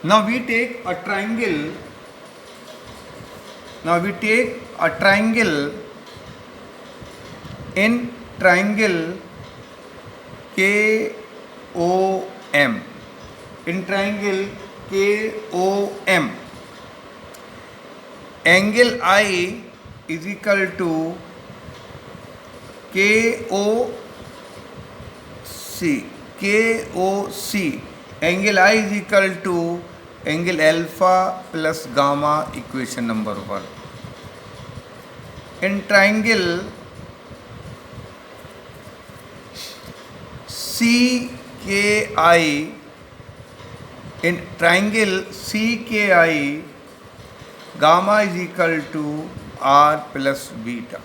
Now we take a triangle. Now we take a triangle. In triangle KOM. In triangle KOM, angle I is equal to KOC. KOC. Angle I is equal to angle alpha plus gamma, equation number 1. In triangle CKI, in triangle CKI, gamma is equal to R plus beta.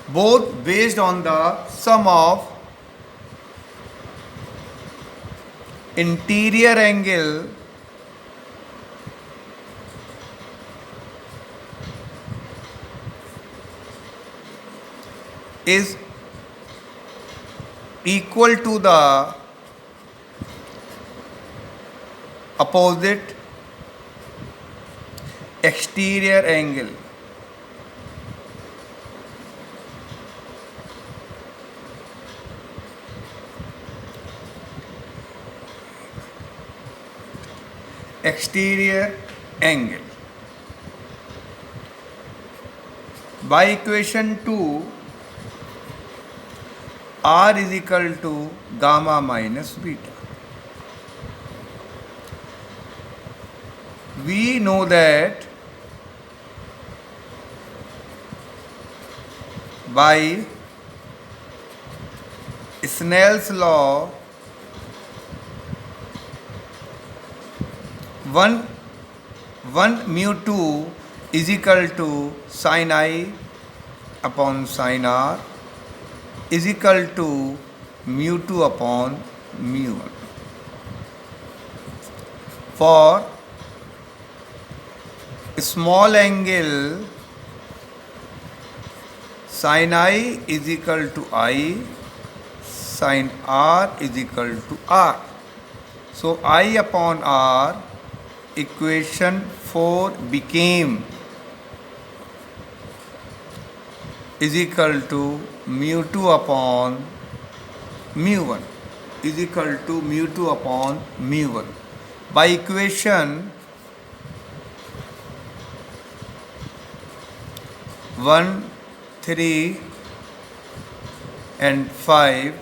Both based on the sum of interior angle is equal to the opposite exterior angle. Exterior angle. By equation 2, R is equal to gamma minus beta. We know that by Snell's law, 1 mu 2 is equal to sin I upon sin R is equal to mu 2 upon mu 1. For small angle, sin I is equal to I, sin R is equal to R. So I upon R, equation 4 became is equal to mu 2 upon mu 1 is equal to mu 2 upon mu 1. By equation 1, 3 and 5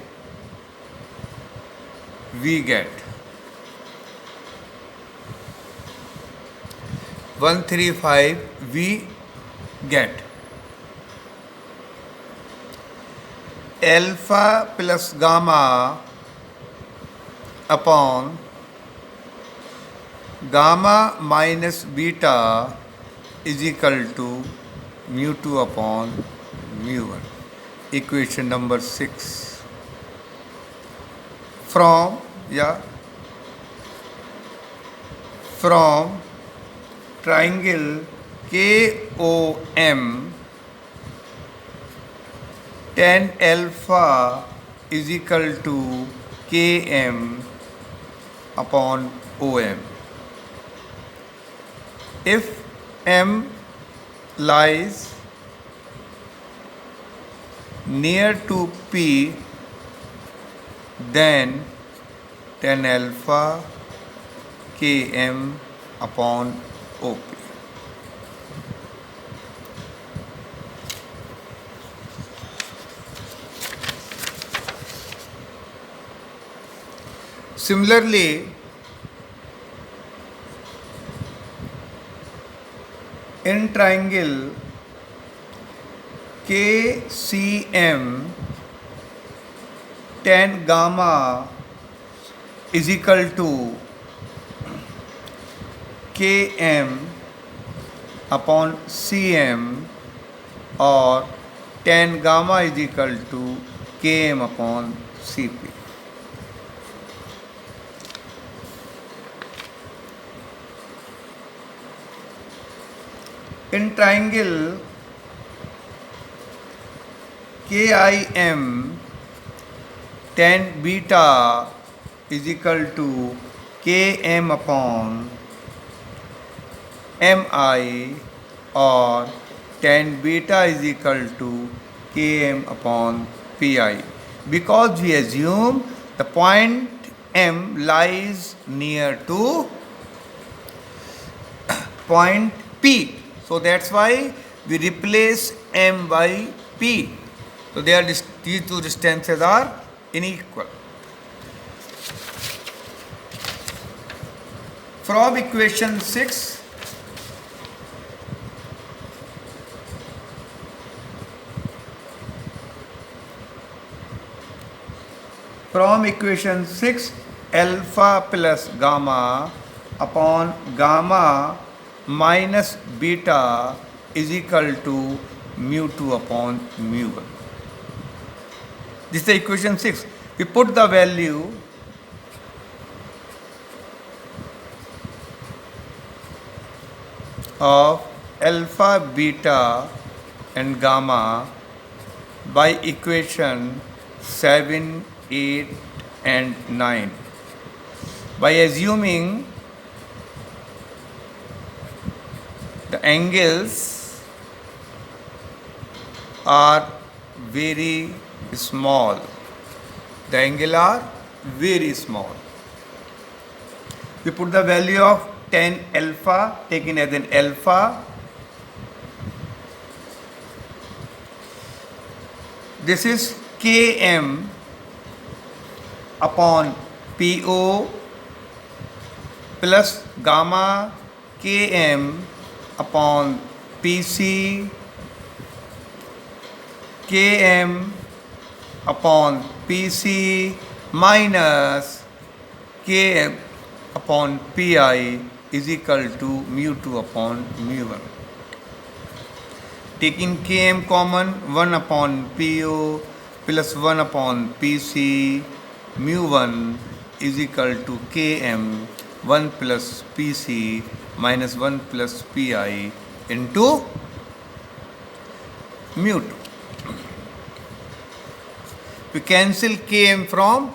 we get 1, 3, 5 we get alpha plus gamma upon gamma minus beta is equal to mu 2 upon mu 1. Equation number 6. From triangle KOM, tan alpha is equal to Km upon OM. If M lies near to P, then tan alpha Km upon OP. Similarly, in triangle KCM, tan gamma is equal to Km upon Cm, or tan gamma is equal to Km upon Cp. In triangle KIM, tan beta is equal to Km upon Mi, or tan beta is equal to Km upon Pi, because we assume the point M lies near to point P. So that's why we replace M by P. So these two distances are unequal. From equation 6, alpha plus gamma upon gamma minus beta is equal to mu 2 upon mu 1. This is the equation 6. We put the value of alpha, beta and gamma by equation 7, 8 and 9 by assuming the angles are very small. The angle are very small. We put the value of tan alpha, taken as an alpha. This is Km upon Po plus gamma Km upon Pc, Km upon Pc minus Km upon Pi is equal to mu 2 upon mu 1. Taking Km common, 1 upon Po plus 1 upon Pc, mu 1 is equal to Km 1 plus Pc minus 1 plus Pi into mu 2. We cancel Km from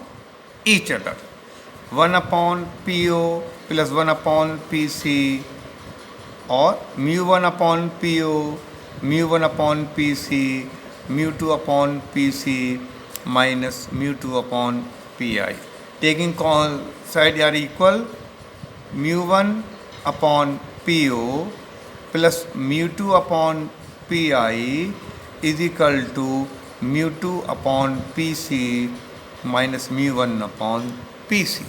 each other. 1 upon Po plus 1 upon Pc, or mu 1 upon Po, mu 1 upon Pc, mu 2 upon Pc minus mu 2 upon Pi. Taking side are equal, mu 1 upon Po plus mu 2 upon Pi is equal to mu 2 upon Pc minus mu 1 upon Pc.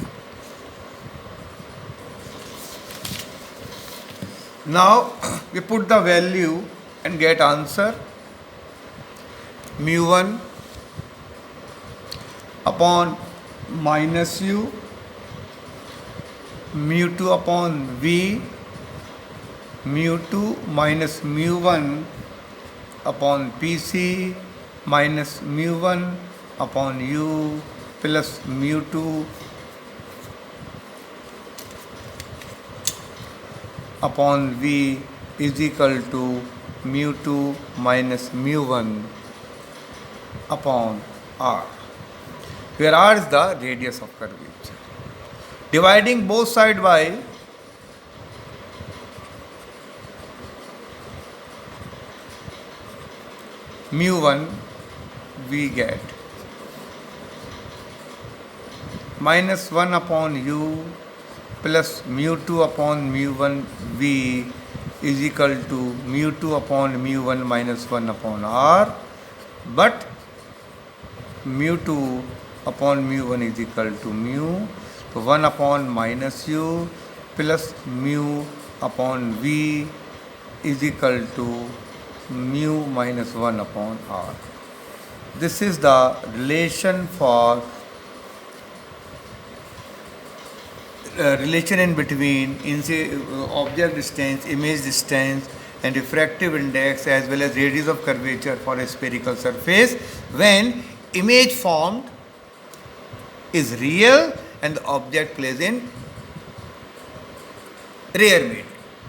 Now we put the value and get answer. Mu 1 upon minus u, mu 2 upon v, mu 2 minus mu 1 upon Pc minus mu 1 upon u plus mu 2 upon v is equal to mu 2 minus mu 1 upon r, where r is the radius of curvature. Dividing both sides by mu 1, we get minus 1 upon u plus mu 2 upon mu 1 v is equal to mu 2 upon mu 1 minus 1 upon r, but mu 2 upon mu 1 is equal to mu, so 1 upon minus u plus mu upon v is equal to mu minus 1 upon r. This is the relation for relation in between object distance, image distance and refractive index as well as radius of curvature for a spherical surface when image formed is real and the object plays in rare medium.